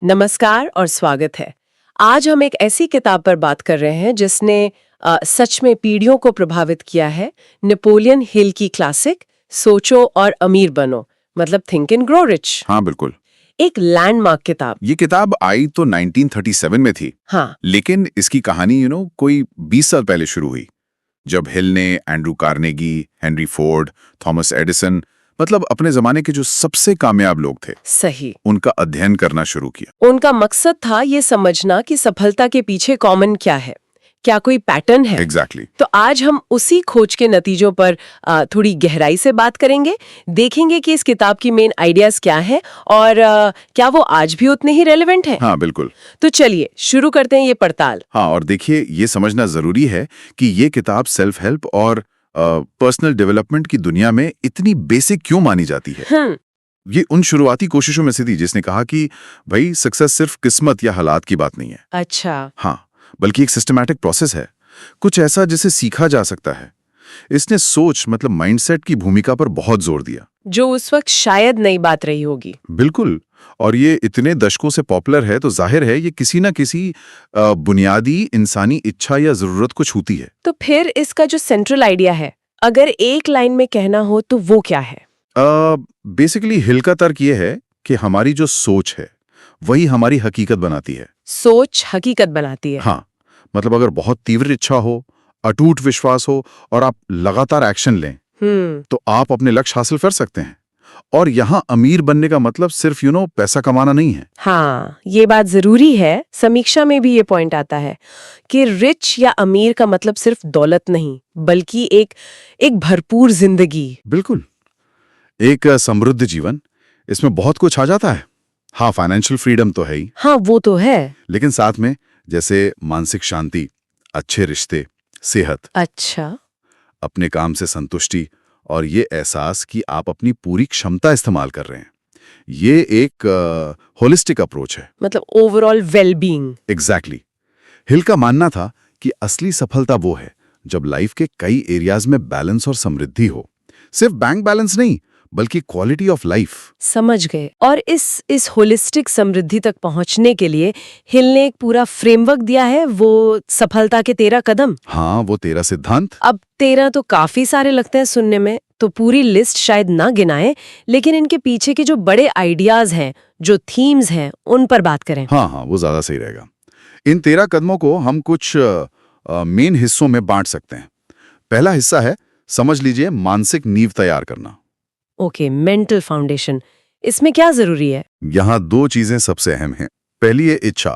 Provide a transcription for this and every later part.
नमस्कार और स्वागत है। आज हम एक ऐसी किताब पर बात कर रहे हैं जिसने सच में पीढ़ियों को प्रभावित किया है। नेपोलियन हिल की क्लासिक सोचो और अमीर बनो, मतलब थिंक एंड ग्रो रिच। हाँ बिल्कुल। एक लैंडमार्क किताब। ये किताब आई तो 1937 में थी। हाँ, लेकिन इसकी कहानी कोई 20 साल पहले शुरू हुई, जब हिल ने Andrew Carnegie, Henry Ford, Thomas Edison, मतलब अपने जमाने के जो सबसे कामयाब लोग थे, सही। उनका अध्ययन करना शुरू किया। उनका मकसद था ये समझना कि सफलता के पीछे कॉमन क्या है, क्या कोई पैटर्न है। एग्जैक्टली। तो आज हम उसी खोज के नतीजों पर थोड़ी गहराई से बात करेंगे। देखेंगे कि इस किताब की मेन आइडियाज क्या हैं और क्या वो आज भी उतने ही रेलेवेंट हैं। हाँ बिल्कुल। तो चलिए शुरू करते हैं ये पड़ताल। हाँ, और देखिए, ये समझना जरूरी है कि ये किताब सेल्फ हेल्प और पर्सनल डेवलपमेंट की दुनिया में इतनी बेसिक क्यों मानी जाती है। ये उन शुरुआती कोशिशों में से थी जिसने कहा कि भाई सक्सेस सिर्फ किस्मत या हालात की बात नहीं है। अच्छा। हाँ, बल्कि एक सिस्टमैटिक प्रोसेस है, कुछ ऐसा जिसे सीखा जा सकता है। इसने सोच मतलब माइंडसेट की भूमिका पर बहुत जोर दिया, जो उस वक्त शायद नई बात रही होगी। बिल्कुल। और ये इतने दशकों से पॉपुलर है तो जाहिर है ये किसी ना किसी बुनियादी इंसानी इच्छा या जरूरत को छूती है। तो फिर इसका जो सेंट्रल आइडिया है, अगर एक लाइन में कहना हो तो वो क्या है? बेसिकली हिल का तर्क ये है कि हमारी जो सोच है वही हमारी हकीकत बनाती है। सोच हकीकत बनाती है। हाँ, मतलब अगर बहुत तीव्र इच्छा हो, अटूट विश्वास हो और आप लगातार एक्शन लें तो आप अपने लक्ष्य हासिल कर सकते हैं। और यहाँ अमीर बनने का मतलब सिर्फ पैसा कमाना नहीं है। हाँ, ये बात जरूरी है। समीक्षा में भी ये पॉइंट आता है कि रिच या अमीर का मतलब सिर्फ दौलत नहीं, बल्कि एक भरपूर जिंदगी। बिल्कुल, एक समृद्ध जीवन, इसमें बहुत कुछ आ जाता है। हाँ, फाइनेंशियल फ्रीडम तो है ही। हाँ, वो तो है। लेकिन साथ में जैसे मानसिक शांति, अच्छे रिश्ते, सेहत, अच्छा। अपने काम से संतुष्टि और ये एहसास कि आप अपनी पूरी क्षमता इस्तेमाल कर रहे हैं, ये एक होलिस्टिक अप्रोच है। मतलब ओवरऑल वेलबींग। एग्जैक्टली। हिल का मानना था कि असली सफलता वो है जब लाइफ के कई एरियाज में बैलेंस और समृद्धि हो, सिर्फ बैंक बैलेंस नहीं बल्कि क्वालिटी ऑफ लाइफ। समझ गए। और इस होलिस्टिक समृद्धि तक पहुंचने के लिए हिल ने एक पूरा फ्रेमवर्क दिया है, वो सफलता के 13 कदम। हाँ, वो 13 सिद्धांत। अब 13 तो काफी सारे लगते हैं सुनने में, तो पूरी लिस्ट शायद ना गिनाएं, लेकिन इनके पीछे के जो बड़े आइडियाज हैं, जो थीम्स हैं, उन पर बात करें। हाँ, वो ज्यादा सही रहेगा। इन 13 कदमों को हम कुछ मेन हिस्सों में बांट सकते हैं। पहला हिस्सा है, समझ लीजिए, मानसिक नींव तैयार करना। Okay, mental foundation. इसमें क्या जरूरी है? यहाँ दो चीजें सबसे अहम हैं। पहली है इच्छा,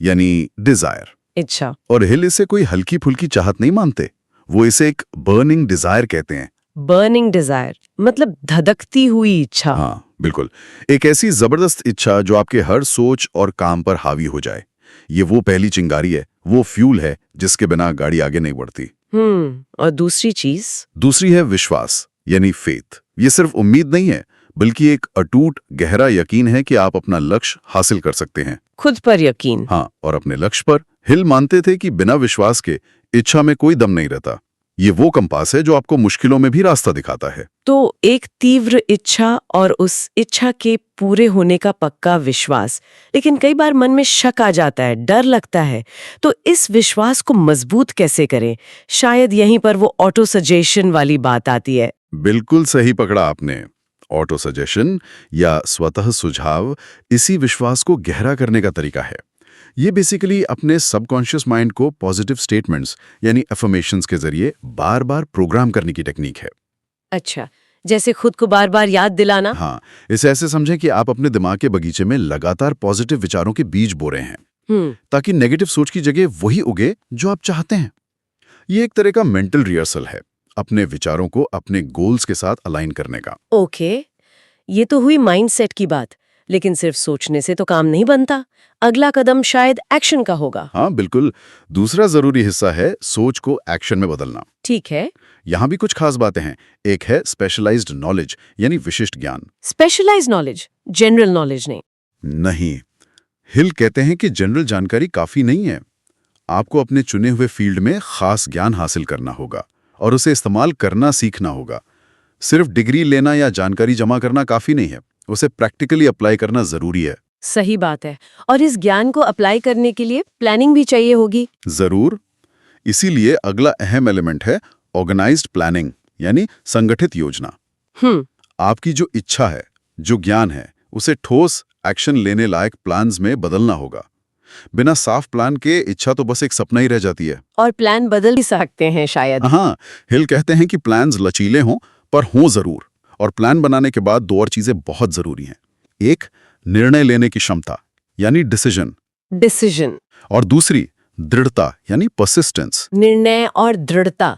यानी डिजायर। इच्छा। और हिल इसे कोई हल्की फुल्की चाहत नहीं मानते, वो इसे एक बर्निंग डिजायर कहते हैं। बर्निंग डिजायर मतलब धधकती हुई इच्छा। हाँ बिल्कुल, एक ऐसी जबरदस्त इच्छा जो आपके हर सोच और काम पर हावी हो जाए। ये वो पहली चिंगारी है, वो फ्यूल है जिसके बिना गाड़ी आगे नहीं बढ़ती। और दूसरी चीज? दूसरी है विश्वास, यानी फेथ। ये सिर्फ उम्मीद नहीं है बल्कि एक अटूट गहरा यकीन है कि आप अपना लक्ष्य हासिल कर सकते हैं। खुद पर यकीन। हाँ, और अपने लक्ष्य पर। हिल मानते थे कि बिना विश्वास के इच्छा में कोई दम नहीं रहता। ये वो कंपास है जो आपको मुश्किलों में भी रास्ता दिखाता है। तो एक तीव्र इच्छा और उस इच्छा के पूरे होने का पक्का विश्वास। लेकिन कई बार मन में शक आ जाता है, डर लगता है। तो इस विश्वास को मजबूत कैसे करें? शायद यहीं पर वो ऑटो सजेशन वाली बात आती है। बिल्कुल सही पकड़ा आपने। ऑटो सजेशन या स्वतः सुझाव इसी विश्वास को गहरा करने का तरीका है। ये बेसिकली अपने सबकॉन्शियस माइंड को पॉजिटिव स्टेटमेंट्स यानी अफर्मेशंस के जरिए बार बार प्रोग्राम करने की टेक्निक है। अच्छा, जैसे खुद को बार बार याद दिलाना। हाँ, इसे ऐसे समझें कि आप अपने दिमाग के बगीचे में लगातार पॉजिटिव विचारों के बीज बो रहे हैं, ताकि नेगेटिव सोच की जगह वही उगे जो आप चाहते हैं। ये एक तरह का मेंटल रिहर्सल है, अपने विचारों को अपने गोल्स के साथ अलाइन करने का। ओके, ये तो हुई माइंडसेट की बात, लेकिन सिर्फ सोचने से तो काम नहीं बनता। अगला कदम शायद एक्शन का होगा। हाँ बिल्कुल, दूसरा जरूरी हिस्सा है सोच को एक्शन में बदलना। ठीक है। यहाँ भी कुछ खास बातें हैं। एक है स्पेशलाइज्ड नॉलेज, यानी विशिष्ट ज्ञान। स्पेशलाइज्ड नॉलेज, जनरल नॉलेज नहीं, हिल कहते हैं कि जनरल जानकारी काफी नहीं है। आपको अपने चुने हुए फील्ड में खास ज्ञान हासिल करना होगा और उसे इस्तेमाल करना सीखना होगा। सिर्फ डिग्री लेना या जानकारी जमा करना काफी नहीं है, उसे प्रैक्टिकली अप्लाई करना जरूरी है। सही बात है। और इस ज्ञान को अप्लाई करने के लिए प्लानिंग भी चाहिए होगी। जरूर। इसीलिए अगला अहम एलिमेंट है ऑर्गेनाइज्ड प्लानिंग, यानी संगठित योजना। आपकी जो इच्छा है, जो ज्ञान है, उसे ठोस एक्शन लेने लायक प्लान्स में बदलना होगा। बिना साफ प्लान के इच्छा तो बस एक सपना ही रह जाती है। और प्लान बदल भी सकते हैं शायद। हाँ, हिल कहते हैं कि प्लान्स लचीले हों पर हों जरूर। और प्लान बनाने के बाद दो और चीजें बहुत जरूरी हैं। एक, निर्णय लेने की क्षमता, यानी डिसीजन। और दूसरी, दृढ़ता, यानी परसिस्टेंस। निर्णय और दृढ़ता,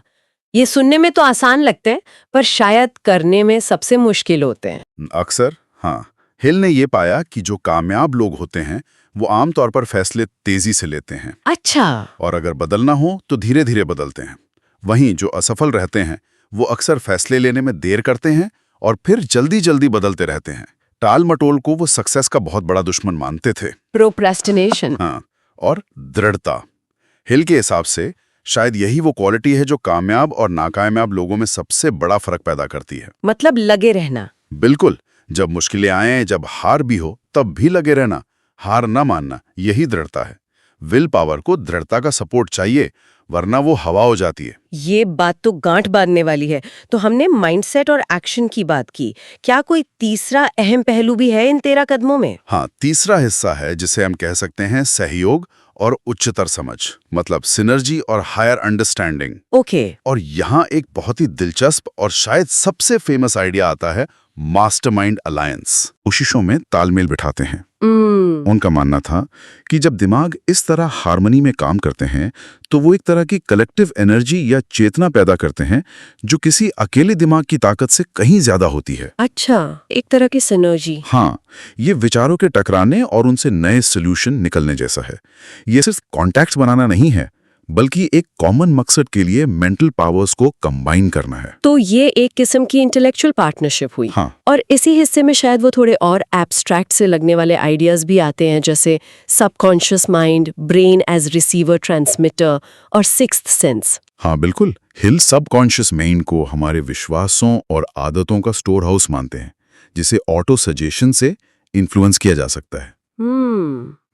ये सुनने में तो आसान लगते हैं, पर शायद करने में सबसे मुश्किल होते हैं। अक्सर, हाँ। हिल ने ये पाया कि जो कामयाब लोग होते हैं वो आमतौर पर फैसले तेजी से लेते हैं। अच्छा। और अगर बदलना हो तो धीरे धीरे बदलते हैं। वहीं जो असफल रहते हैं वो अक्सर फैसले लेने में देर करते हैं और फिर जल्दी जल्दी बदलते रहते हैं। टाल मटोल को वो सक्सेस का बहुत बड़ा दुश्मन मानते थे। प्रोक्रेस्टिनेशन। हाँ, और दृढ़ता। हिल के हिसाब से शायद यही वो क्वालिटी है जो कामयाब और नाकामयाब लोगों में सबसे बड़ा फर्क पैदा करती है। मतलब लगे रहना। बिल्कुल। जब मुश्किलें आए, जब हार भी हो, तब भी लगे रहना, हार न मानना, यही दृढ़ता है। विल पावर को दृढ़ता का सपोर्ट चाहिए, वरना वो हवा हो जाती है। ये बात तो गांठ बांधने वाली है। तो हमने माइंडसेट और एक्शन की बात की, क्या कोई तीसरा अहम पहलू भी है इन 13 कदमों में? हाँ, तीसरा हिस्सा है जिसे हम कह सकते हैं सहयोग और उच्चतर समझ, मतलब सिनर्जी और हायर अंडरस्टैंडिंग। ओके। और यहाँ एक बहुत ही दिलचस्प और शायद सबसे फेमस आइडिया आता है, मास्टरमाइंड अलायंस। कोशिशों में तालमेल बिठाते हैं। उनका मानना था कि जब दिमाग इस तरह हार्मनी में काम करते हैं तो वो एक तरह की कलेक्टिव एनर्जी या चेतना पैदा करते हैं जो किसी अकेले दिमाग की ताकत से कहीं ज्यादा होती है। अच्छा, एक तरह की सिनर्जी। हाँ, ये विचारों के टकराने और उनसे नए सोल्यूशन निकलने जैसा है। ये सिर्फ कॉन्टैक्ट्स बनाना नहीं है, बल्कि एक कॉमन मकसद के लिए मेंटल पावर्स को कंबाइन करना है। तो ये एक किस्म की इंटेलेक्चुअल पार्टनरशिप हुई। हाँ। और इसी हिस्से में शायद वो थोड़े और एब्स्ट्रैक्ट से लगने वाले आइडियाज भी आते हैं, जैसे subconscious mind, brain as receiver transmitter और सिक्स्थ सेंस। हाँ बिल्कुल। हिल सबकॉन्शियस माइंड को हमारे विश्वासों और आदतों का स्टोर हाउस मानते हैं, जिसे ऑटो सजेशन से इन्फ्लुएंस किया जा सकता है।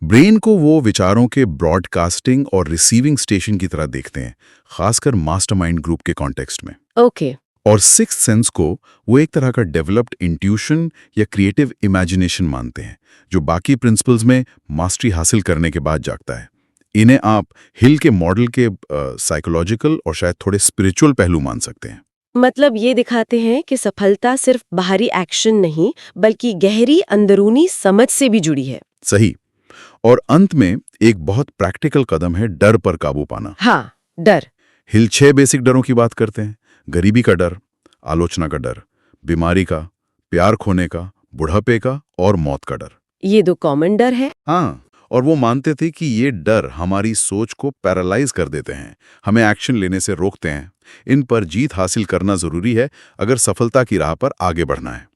ब्रेन को वो विचारों के ब्रॉडकास्टिंग और रिसीविंग स्टेशन की तरह देखते हैं, खासकर मास्टरमाइंड ग्रुप के कॉन्टेक्स्ट में। ओके। और सिक्स्थ सेंस को वो एक तरह का डेवलप्ड इंट्यूशन या क्रिएटिव इमेजिनेशन मानते हैं, जो बाकी प्रिंसिपल्स में मास्टरी हासिल करने के बाद जागता है। इन्हें आप हिल के मॉडल के साइकोलॉजिकल और शायद थोड़े स्पिरिचुअल पहलू मान सकते हैं। मतलब ये दिखाते हैं कि सफलता सिर्फ बाहरी एक्शन नहीं, बल्कि गहरी अंदरूनी समझ से भी जुड़ी है। सही। और अंत में एक बहुत प्रैक्टिकल कदम है डर पर काबू पाना। हाँ, डर। हिल 6 बेसिक डरों की बात करते हैं। गरीबी का डर, आलोचना का डर, बीमारी का, प्यार खोने का, बुढ़ापे का और मौत का डर। ये 2 कॉमन डर है। हाँ, और वो मानते थे कि ये डर हमारी सोच को पैरालाइज कर देते हैं, हमें एक्शन लेने से रोकते हैं। इन पर जीत हासिल करना जरूरी है अगर सफलता की राह पर आगे बढ़ना है।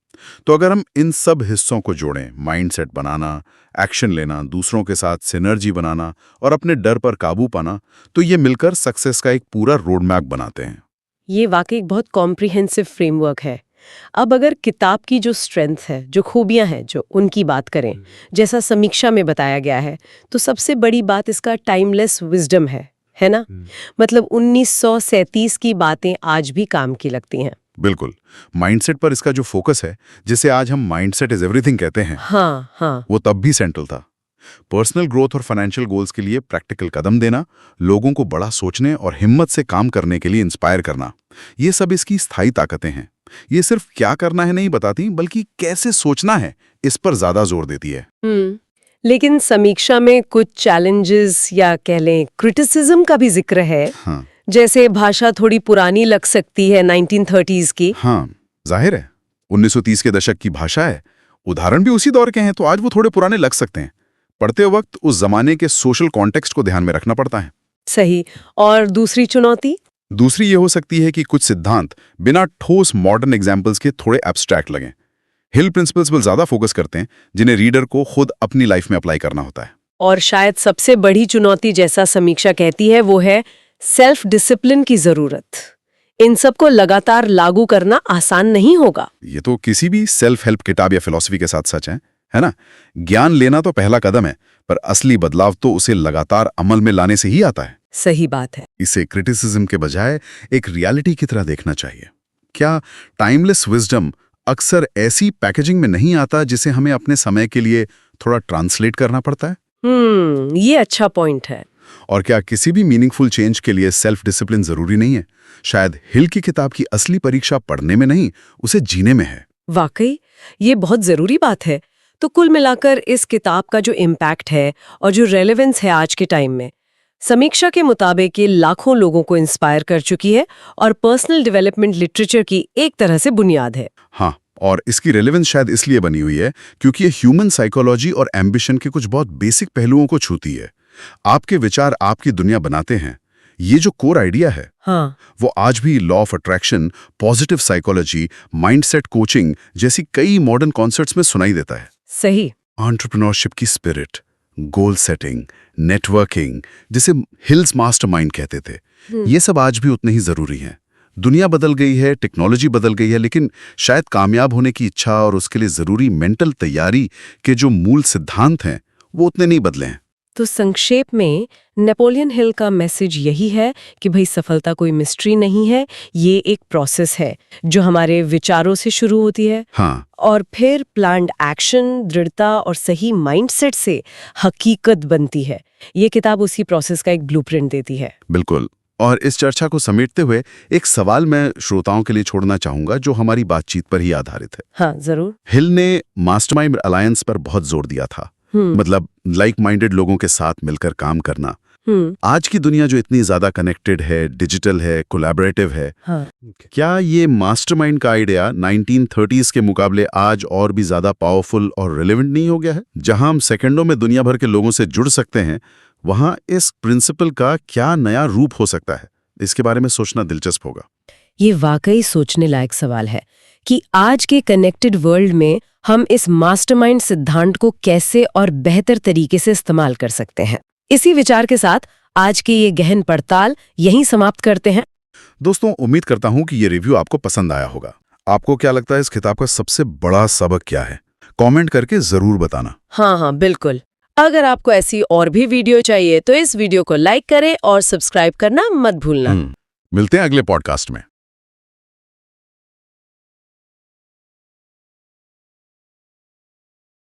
तो अगर हम इन सब हिस्सों को जोड़ें, माइंडसेट बनाना, एक्शन लेना, दूसरों के साथ सिनर्जी बनाना और अपने डर पर काबू पाना, तो ये मिलकर सक्सेस का एक पूरा रोड मैप बनाते हैं। ये वाकई एक बहुत कॉम्प्रिहेंसिव फ्रेमवर्क है। अब अगर किताब की जो स्ट्रेंथ है, जो खूबियां हैं, जो उनकी बात करें, जैसा समीक्षा में बताया गया है, तो सबसे बड़ी बात इसका टाइमलेस विजडम है ना? मतलब 1937 की बातें आज भी काम की लगती हैं। बिल्कुल। माइंडसेट पर इसका जो फोकस है, जिसे आज हम माइंडसेट इज एवरीथिंग कहते हैं, हाँ, वो तब भी सेंट्रल था। पर्सनल ग्रोथ और फाइनेंशियल गोल्स के लिए प्रैक्टिकल कदम देना, लोगों को बड़ा सोचने और हिम्मत से काम करने के लिए इंस्पायर करना, ये सब इसकी स्थायी ताकतें हैं। ये सिर्फ क्या करना है नहीं बताती, बल्कि कैसे सोचना है, इस पर ज्यादा जोर देती है। लेकिन समीक्षा में कुछ चैलेंजेस या कह लें क्रिटिसिज्म का भी जिक्र है। हाँ। जैसे भाषा थोड़ी पुरानी लग सकती है 1930s की। हाँ, जाहिर है 1930 के दशक की भाषा है, उदाहरण भी उसी दौर के हैं, तो आज वो थोड़े पुराने लग सकते हैं। पढ़ते वक्त उस जमाने के सोशल कॉन्टेक्स्ट को ध्यान में रखना पड़ता है। सही। और दूसरी चुनौती? दूसरी ये हो सकती है कि कुछ सिद्धांत बिना ठोस मॉडर्न एग्जाम्पल्स के थोड़े एब्स्ट्रैक्ट लगें। हिल प्रिंसिपल्स पर ज्यादा फोकस करते हैं, जिन्हें रीडर को खुद अपनी लाइफ में अप्लाई करना होता है। और शायद सबसे बड़ी चुनौती, जैसा समीक्षा कहती है, वो है सेल्फ डिसिप्लिन की जरूरत। इन सब को लगातार लागू करना आसान नहीं होगा। ये तो किसी भी सेल्फ हेल्प किताब या फिलॉसफी के साथ सच है। है ना? ज्ञान लेना तो पहला कदम है, पर असली बदलाव तो उसे लगातार अमल में लाने से ही आता है। सही बात है। इसे क्रिटिसिज्म के बजाय एक रियलिटी की तरह देखना चाहिए। क्या टाइमलेस विजडम अक्सर ऐसी पैकेजिंग में नहीं आता जिसे हमें अपने समय के लिए थोड़ा ट्रांसलेट करना पड़ता है? ये अच्छा पॉइंट है। और क्या किसी भी मीनिंगफुल चेंज के लिए सेल्फ डिसिप्लिन जरूरी नहीं है? शायद हिल की किताब की असली परीक्षा पढ़ने में नहीं, उसे जीने में है। वाकई ये बहुत जरूरी बात है। तो कुल मिलाकर इस किताब का जो इम्पैक्ट है और जो रेलेवेंस है आज के टाइम में, समीक्षा के मुताबिक ये लाखों लोगों को इंस्पायर कर चुकी है और पर्सनल डेवलपमेंट लिटरेचर की एक तरह से बुनियाद है। हाँ, और इसकी रेलेवेंस शायद इसलिए बनी हुई है क्योंकि ये ह्यूमन साइकोलॉजी और एम्बिशन के कुछ बहुत बेसिक पहलुओं को छूती है। आपके विचार आपकी दुनिया बनाते हैं। ये जो कोर आइडिया है, हाँ, वो आज भी law of attraction, positive psychology, mindset coaching जैसी कई मॉडर्न कॉन्सेप्ट्स में सुनाई देता है। सही। एंटरप्रेन्योरशिप की स्पिरिट, गोल सेटिंग, नेटवर्किंग, जिसे हिल्स मास्टरमाइंड कहते थे, ये सब आज भी उतने ही जरूरी हैं। दुनिया बदल गई है, टेक्नोलॉजी बदल गई है, लेकिन शायद कामयाब होने की इच्छा और उसके लिए जरूरी मेंटल तैयारी के जो मूल सिद्धांत हैं, वो उतने नहीं बदले हैं। तो संक्षेप में नेपोलियन हिल का मैसेज यही है कि भाई सफलता कोई मिस्ट्री नहीं है, ये एक प्रोसेस है जो हमारे विचारों से शुरू होती है। हाँ, और फिर प्लान्ड एक्शन, दृढ़ता और सही माइंडसेट से हकीकत बनती है। ये किताब उसी प्रोसेस का एक ब्लूप्रिंट देती है। बिल्कुल। और इस चर्चा को समेटते हुए एक सवाल मैं श्रोताओं के लिए छोड़ना चाहूंगा जो हमारी बातचीत पर ही आधारित है। हाँ, जरूर। हिल ने मास्टरमाइंड अलायंस पर बहुत जोर दिया था, मतलब लाइक माइंडेड लोगों के साथ मिलकर काम करना। आज की दुनिया जो इतनी ज्यादा कनेक्टेड है, डिजिटल है, कोलैबोरेटिव है, हाँ। क्या ये मास्टरमाइंड का आइडिया 1930s के मुकाबले आज और भी ज्यादा पावरफुल और रिलेवेंट नहीं हो गया है? जहां हम सेकंडों में दुनिया भर के लोगों से जुड़ सकते हैं, वहां इस प्रिंसिपल का क्या नया रूप हो सकता है? इसके बारे में सोचना दिलचस्प होगा। ये वाकई सोचने लायक सवाल है कि आज के कनेक्टेड वर्ल्ड में हम इस मास्टरमाइंड सिद्धांत को कैसे और बेहतर तरीके से इस्तेमाल कर सकते हैं। इसी विचार के साथ आज की ये गहन पड़ताल यहीं समाप्त करते हैं। दोस्तों, उम्मीद करता हूं कि ये रिव्यू आपको पसंद आया होगा। आपको क्या लगता है इस किताब का सबसे बड़ा सबक क्या है? कमेंट करके जरूर बताना। हाँ, बिल्कुल। अगर आपको ऐसी और भी वीडियो चाहिए तो इस वीडियो को लाइक करें और सब्सक्राइब करना मत भूलना। मिलते हैं अगले पॉडकास्ट में।